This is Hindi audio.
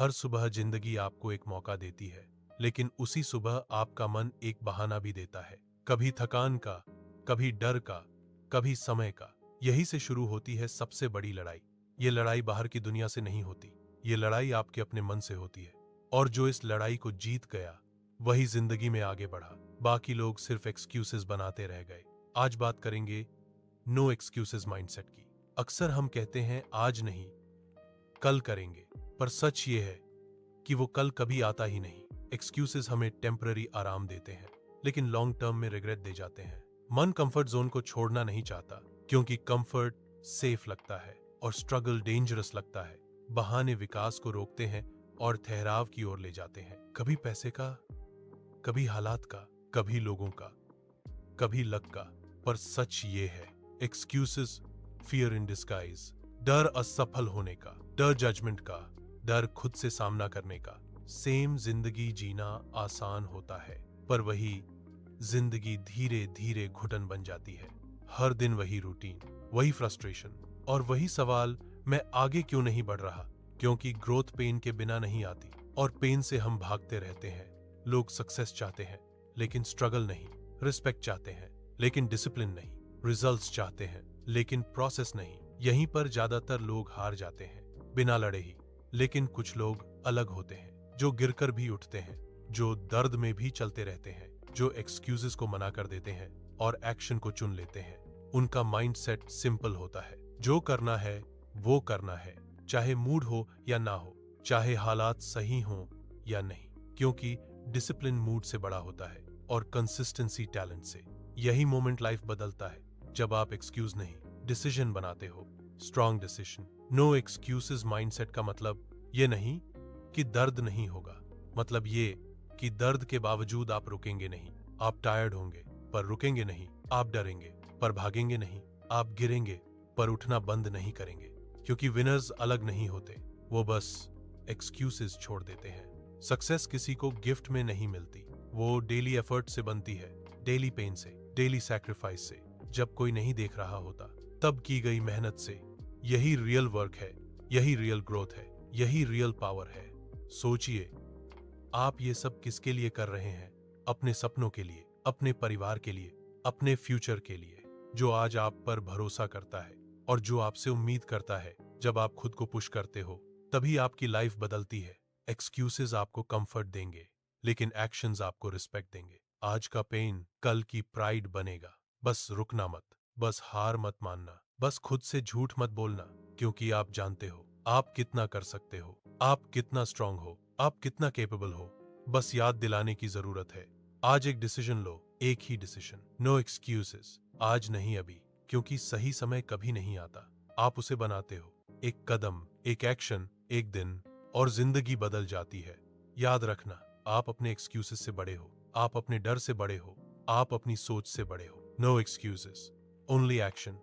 हर सुबह जिंदगी आपको एक मौका देती है, लेकिन उसी सुबह आपका मन एक बहाना भी देता है। कभी थकान का, कभी डर का, कभी समय का। यही से शुरू होती है सबसे बड़ी लड़ाई। ये लड़ाई बाहर की दुनिया से नहीं होती, ये लड़ाई आपके अपने मन से होती है। और जो इस लड़ाई को जीत गया वही जिंदगी में आगे बढ़ा। बाकी लोग सिर्फ एक्सक्यूजेस बनाते रह गए। आज बात करेंगे नो एक्सक्यूजेस माइंडसेट की। अक्सर हम कहते हैं आज नहीं, कल करेंगे, पर सच ये है कि वो कल कभी आता ही नहीं। एक्सक्यूजेस हमें टेम्पररी आराम देते हैं, लेकिन लॉन्ग टर्म में रिग्रेट दे जाते हैं। मन कंफर्ट जोन को छोड़ना नहीं चाहता, क्योंकि कंफर्ट सेफ लगता है और स्ट्रगल डेंजरस लगता है। बहाने विकास को रोकते हैं और ठहराव की ओर ले जाते हैं। कभी पैसे का, कभी हालात का, कभी लोगों का, कभी लक का। पर सच ये है, एक्सक्यूजेस फियर इन डिस्गाइज। डर असफल होने का, डर जजमेंट का, डर खुद से सामना करने का। सेम जिंदगी जीना आसान होता है, पर वही जिंदगी धीरे धीरे घुटन बन जाती है। हर दिन वही रूटीन, वही फ्रस्ट्रेशन और वही सवाल, मैं आगे क्यों नहीं बढ़ रहा? क्योंकि ग्रोथ पेन के बिना नहीं आती, और पेन से हम भागते रहते हैं। लोग सक्सेस चाहते हैं लेकिन स्ट्रगल नहीं, रिस्पेक्ट चाहते हैं लेकिन डिसिप्लिन नहीं, रिजल्ट्स चाहते हैं लेकिन प्रोसेस नहीं। यहीं पर ज्यादातर लोग हार जाते हैं, बिना लड़े ही। लेकिन कुछ लोग अलग होते हैं, जो गिरकर भी उठते हैं, जो दर्द में भी चलते रहते हैं, जो एक्सक्यूजेस को मना कर देते हैं और एक्शन को चुन लेते हैं। उनका माइंडसेट सिंपल होता है, जो करना है वो करना है, चाहे मूड हो या ना हो, चाहे हालात सही हो या नहीं। क्योंकि डिसिप्लिन मूड से बड़ा होता है और कंसिस्टेंसी टैलेंट से। यही मोमेंट लाइफ बदलता है, जब आप एक्सक्यूज नहीं, डिसीजन बनाते हो। Strong decision. No excuses mindset का मतलब ये नहीं कि दर्द नहीं होगा, मतलब ये कि दर्द के बावजूद आप रुकेंगे नहीं। आप टायर्ड होंगे पर रुकेंगे नहीं, आप डरेंगे पर भागेंगे नहीं, आप गिरेंगे पर उठना बंद नहीं करेंगे। क्योंकि विनर्स अलग नहीं होते, वो बस एक्सक्यूजेस छोड़ देते हैं। सक्सेस किसी को गिफ्ट में नहीं मिलती, वो डेली एफर्ट से बनती है, डेली पेन से, डेली सैक्रिफाइस से। जब कोई नहीं देख रहा होता तब की गई मेहनत से। यही रियल वर्क है, यही रियल ग्रोथ है, यही रियल पावर है। सोचिए, आप ये सब किसके लिए कर रहे हैं? अपने सपनों के लिए, अपने परिवार के लिए, अपने फ्यूचर के लिए, जो आज आप पर भरोसा करता है और जो आपसे उम्मीद करता है। जब आप खुद को पुश करते हो तभी आपकी लाइफ बदलती है। एक्सक्यूजेस आपको कंफर्ट देंगे, लेकिन एक्शंस आपको रिस्पेक्ट देंगे। आज का पेन कल की प्राइड बनेगा। बस रुकना मत, बस हार मत मानना, बस खुद से झूठ मत बोलना। क्योंकि आप जानते हो आप कितना कर सकते हो, आप कितना स्ट्रांग हो, आप कितना कैपेबल हो। बस याद दिलाने की जरूरत है। आज एक डिसीजन लो, एक ही डिसीजन। नो एक्सक्यूजेस, आज नहीं अभी, क्योंकि सही समय कभी नहीं आता, आप उसे बनाते हो। एक कदम, एक एक्शन, एक दिन, और जिंदगी बदल जाती है। याद रखना, आप अपने एक्सक्यूजेस से बड़े हो, आप अपने डर से बड़े हो, आप अपनी सोच से बड़े हो। No excuses, only action.